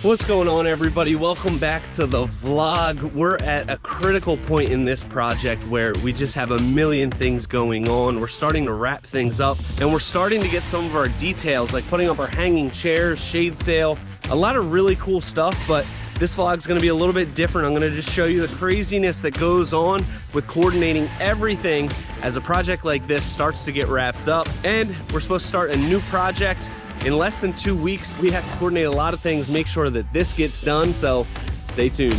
What's going on, everybody? Welcome back to the vlog. We're at a critical point in this project where we just have a million things going on. We're starting to wrap things up and we're starting to get some of our details, like putting up our hanging chairs, shade sail, a lot of really cool stuff. But this vlog's gonna be a little bit different. I'm gonna just show you the craziness that goes on with coordinating everything as a project like this starts to get wrapped up. And we're supposed to start a new project in less than 2 weeks. We have to coordinate a lot of things, make sure that this gets done, so stay tuned.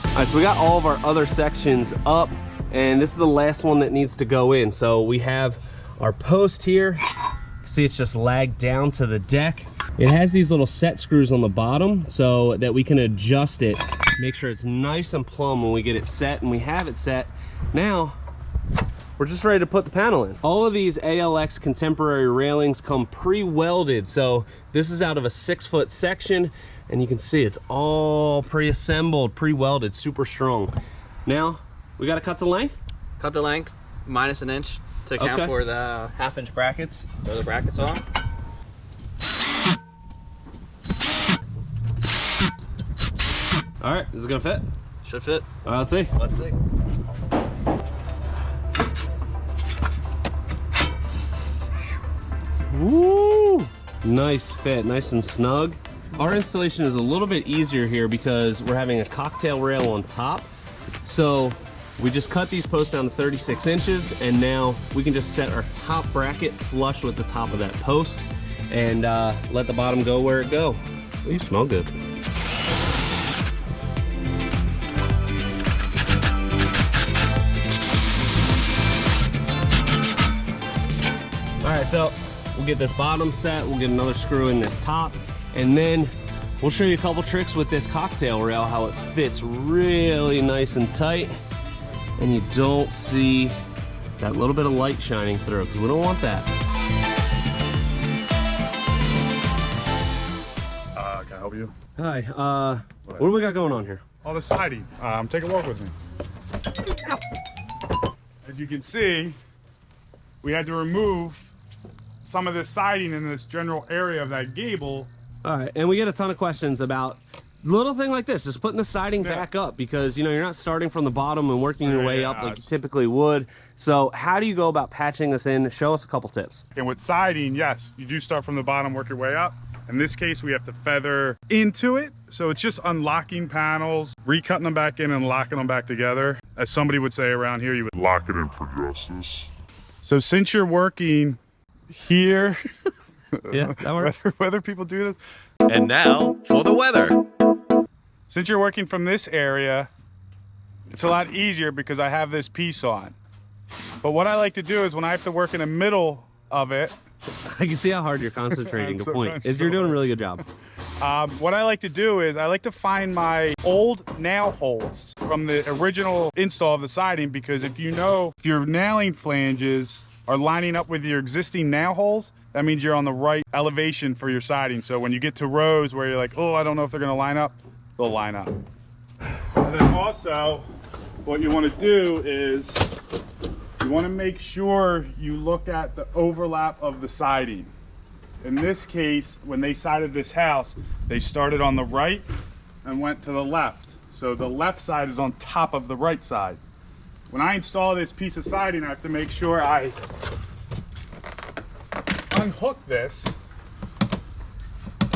All right, so we got all of our other sections up, and this is the last one that needs to go in. So we have our post here. See, it's just lagged down to the deck. It has these little set screws on the bottom so that we can adjust it, make sure it's nice and plumb when we get it set, and we have it set. Now, we're just ready to put the panel in. All of these ALX contemporary railings come pre-welded. So this is out of a 6-foot section, and you can see it's all pre-assembled, pre-welded, super strong. Now, we gotta cut the length? Cut the length, minus an inch to account for the half-inch brackets. Throw the brackets on. All right, is it gonna fit? Should fit. All right, let's see. Let's see. Woo! Nice fit, nice and snug. Our installation is a little bit easier here because we're having a cocktail rail on top. So we just cut these posts down to 36 inches, and now we can just set our top bracket flush with the top of that post and let the bottom go where it go. Oh, you smell good. All right, so we'll get this bottom set, we'll get another screw in this top, and then we'll show you a couple tricks with this cocktail rail, how it fits really nice and tight, and you don't see that little bit of light shining through, because we don't want that. Can I help you? Hi, what do we got going on here? Oh, the siding. Take a walk with me. As you can see, we had to remove some of the siding in this general area of that gable. All right, and we get a ton of questions about little thing like this, just putting the siding back up, because you know you're not starting from the bottom and working your way up like you typically would. So how do you go about patching this in? Show us a couple tips. And with siding, yes, you do start from the bottom, work your way up. In this case, we have to feather into it. So it's just unlocking panels, recutting them back in and locking them back together. As somebody would say around here, you would lock it in for justice. So since you're working here, yeah, that works. whether people do this. And now for the weather. Since you're working from this area, it's a lot easier because I have this piece on. But what I like to do is when I have to work in the middle of it, I can see how hard you're concentrating. Good point. You're doing a really good job. What I like to do is I like to find my old nail holes from the original install of the siding, because if your nailing flanges are lining up with your existing nail holes, that means you're on the right elevation for your siding. So when you get to rows where you're like, oh, I don't know if they're gonna line up, they'll line up. And then also, what you wanna do is, you wanna make sure you look at the overlap of the siding. In this case, when they sided this house, they started on the right and went to the left. So the left side is on top of the right side. When I install this piece of siding, I have to make sure I unhook this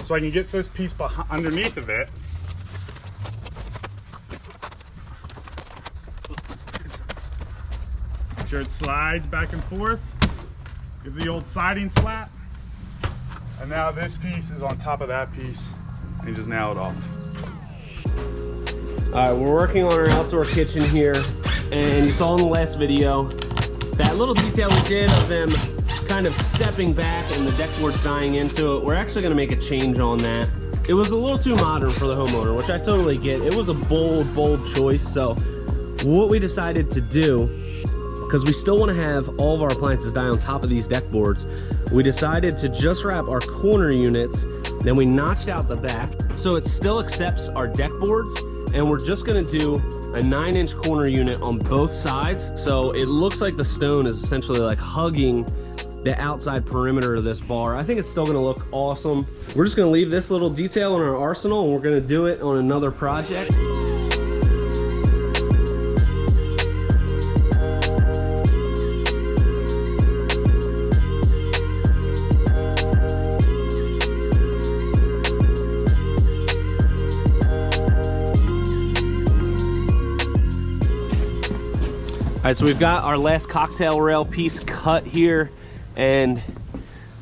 so I can get this piece underneath of it. Make sure it slides back and forth. Give the old siding slap. And now this piece is on top of that piece, and you just nail it off. All right, we're working on our outdoor kitchen here, and you saw in the last video that little detail we did of them kind of stepping back and the deck boards dying into it. We're actually gonna make a change on that. It was a little too modern for the homeowner, which I totally get. It was a bold choice. So what we decided to do, because we still want to have all of our appliances die on top of these deck boards, we decided to just wrap our corner units, then we notched out the back so it still accepts our deck boards, and we're just going to do a 9-inch corner unit on both sides, so it looks like the stone is essentially like hugging the outside perimeter of this bar. I think it's still gonna look awesome. We're just gonna leave this little detail in our arsenal, and we're gonna do it on another project. All right, so we've got our last cocktail rail piece cut here, and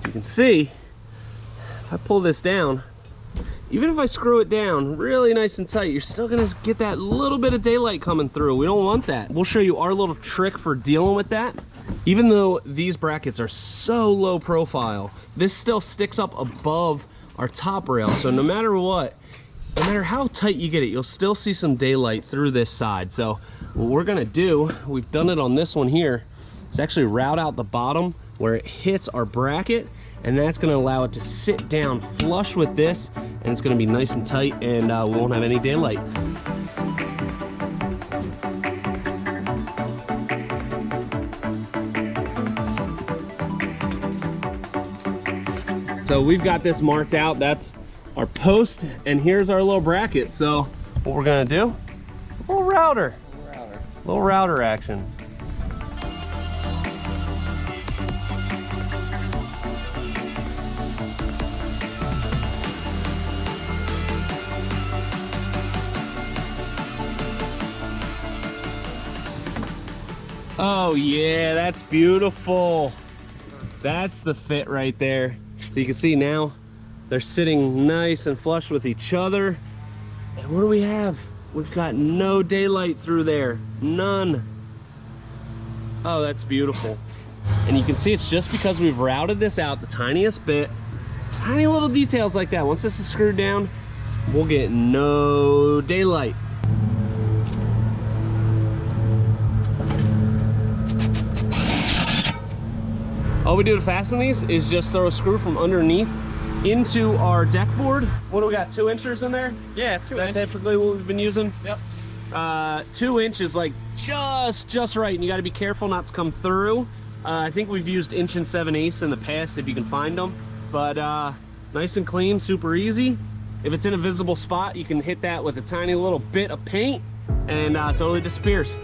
you can see, if I pull this down, even if I screw it down really nice and tight, you're still gonna get that little bit of daylight coming through. We don't want that. We'll show you our little trick for dealing with that. Even though these brackets are so low profile, this still sticks up above our top rail, so no matter what, no matter how tight you get it, you'll still see some daylight through this side. So what we're gonna do, we've done it on this one here, is actually route out the bottom where it hits our bracket, and that's gonna allow it to sit down flush with this, and it's gonna be nice and tight, and we won't have any daylight. So we've got this marked out. That's our post, and here's our little bracket. So what we're gonna do, a little router action. Oh yeah, that's beautiful. That's the fit right there. So you can see now they're sitting nice and flush with each other. And what do we have? We've got no daylight through there, none. Oh, that's beautiful. And you can see it's just because we've routed this out the tiniest bit, tiny little details like that. Once this is screwed down, we'll get no daylight. All we do to fasten these is just throw a screw from underneath into our deck board. What do we got, 2 inches in there? Yeah, 2 inches. That's typically what we've been using? Yep. 2 inches, like just right, and you gotta be careful not to come through. I think we've used 1 7/8 in the past if you can find them, but nice and clean, super easy. If it's in a visible spot, you can hit that with a tiny little bit of paint, and it totally disappears.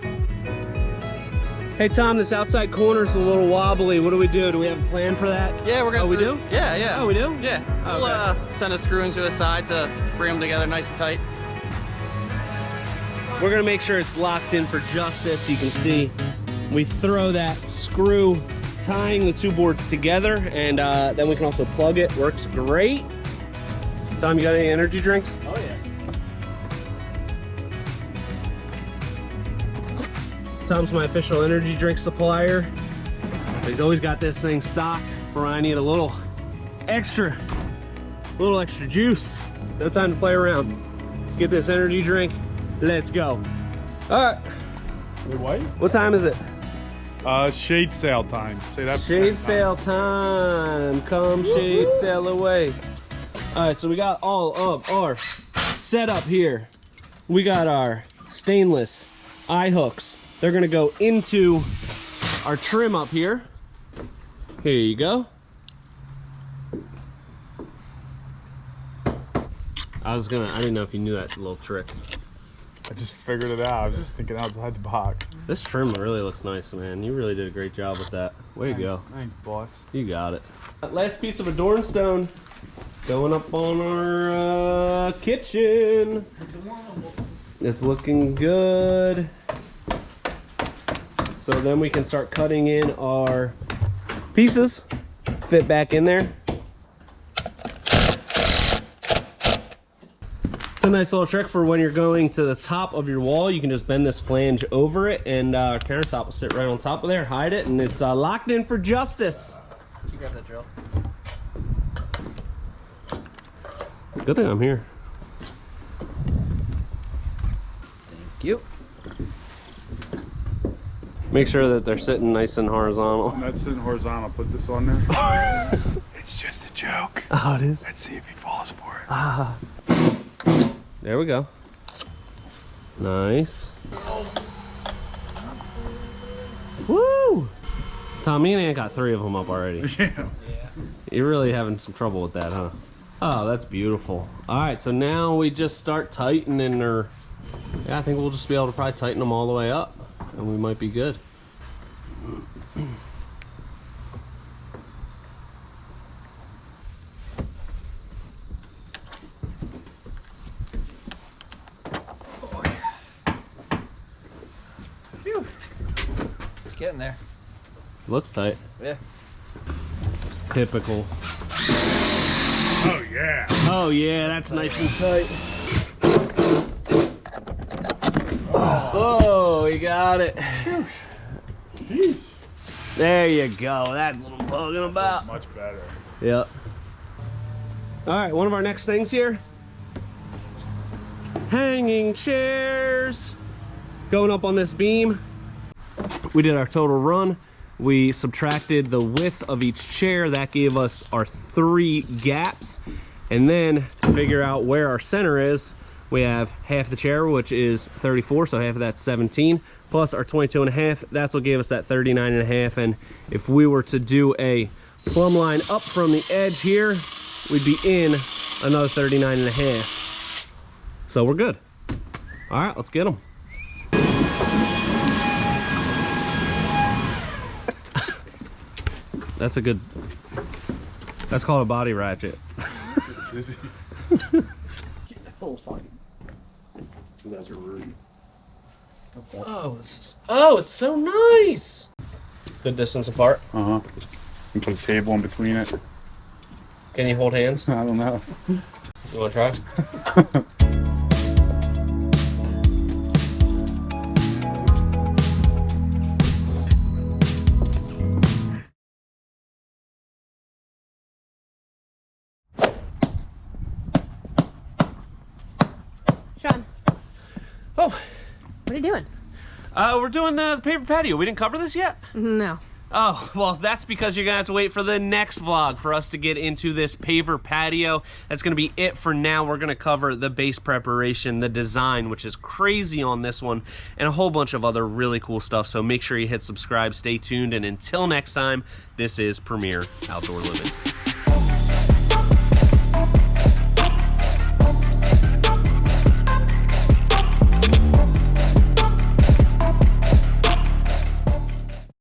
Hey Tom, this outside corner is a little wobbly. What do we do? Do we have a plan for that? Yeah, we're gonna. Oh, we do? Yeah, yeah. Oh, we do? Yeah. Oh, We'll okay. send a screw into the side to bring them together nice and tight. We're gonna make sure it's locked in for justice. You can see we throw that screw tying the 2 boards together, and then we can also plug it. Works great. Tom, you got any energy drinks? Oh yeah. Tom's my official energy drink supplier. He's always got this thing stocked for when I need a little extra juice. No time to play around. Let's get this energy drink. Let's go. All right. Wait, what? What time is it? Shade sale time. Say that. Shade sale time. Come shade sail away. All right, so we got all of our setup here. We got our stainless eye hooks. They're gonna go into our trim up here. Here you go. I didn't know if you knew that little trick. I just figured it out. I was just thinking outside the box. This trim really looks nice, man. You really did a great job with that. Way to go. Thanks, boss. You got it. Last piece of adorn stone going up on our kitchen. It's looking good. So then we can start cutting in our pieces, fit back in there. It's a nice little trick for when you're going to the top of your wall. You can just bend this flange over it, and our countertop will sit right on top of there, hide it, and it's locked in for justice. You grab that drill. Good thing I'm here. Thank you. Make sure that they're sitting nice and horizontal. I'm not sitting horizontal. Put this on there. It's just a joke. Oh, it is? Let's see if he falls for it. Ah. There we go. Nice. Woo! Tom, me and Aunt got 3 of them up already. Yeah. You're really having some trouble with that, huh? Oh, that's beautiful. All right, so now we just start tightening, or yeah, I think we'll just be able to probably tighten them all the way up, and we might be good. Phew. It's getting there. Looks tight. Yeah. Typical. Oh yeah. Oh yeah, that's nice and tight. Oh, we got it. Jeez. There you go. That's what I'm talking about. Much better. Yep. All right, one of our next things here. Hanging chairs. Going up on this beam. We did our total run. We subtracted the width of each chair. That gave us our 3 gaps. And then to figure out where our center is, we have half the chair, which is 34, so half of that's 17, plus our 22 and a half. That's what gave us that 39 and a half. And if we were to do a plumb line up from the edge here, we'd be in another 39 and a half. So we're good. All right, let's get them. That's a good, that's called a body ratchet. You guys are rude. Oh, it's so nice. Good distance apart. Uh-huh. You put a table in between it. Can you hold hands? I don't know. You want to try? Sean, Oh, what are you doing? we're doing the paver patio. We didn't cover this yet? No. Oh, well, that's because you're going to have to wait for the next vlog for us to get into this paver patio. That's going to be it for now. We're going to cover the base preparation, the design, which is crazy on this one, and a whole bunch of other really cool stuff. So make sure you hit subscribe, stay tuned, and until next time, this is Premier Outdoor Living.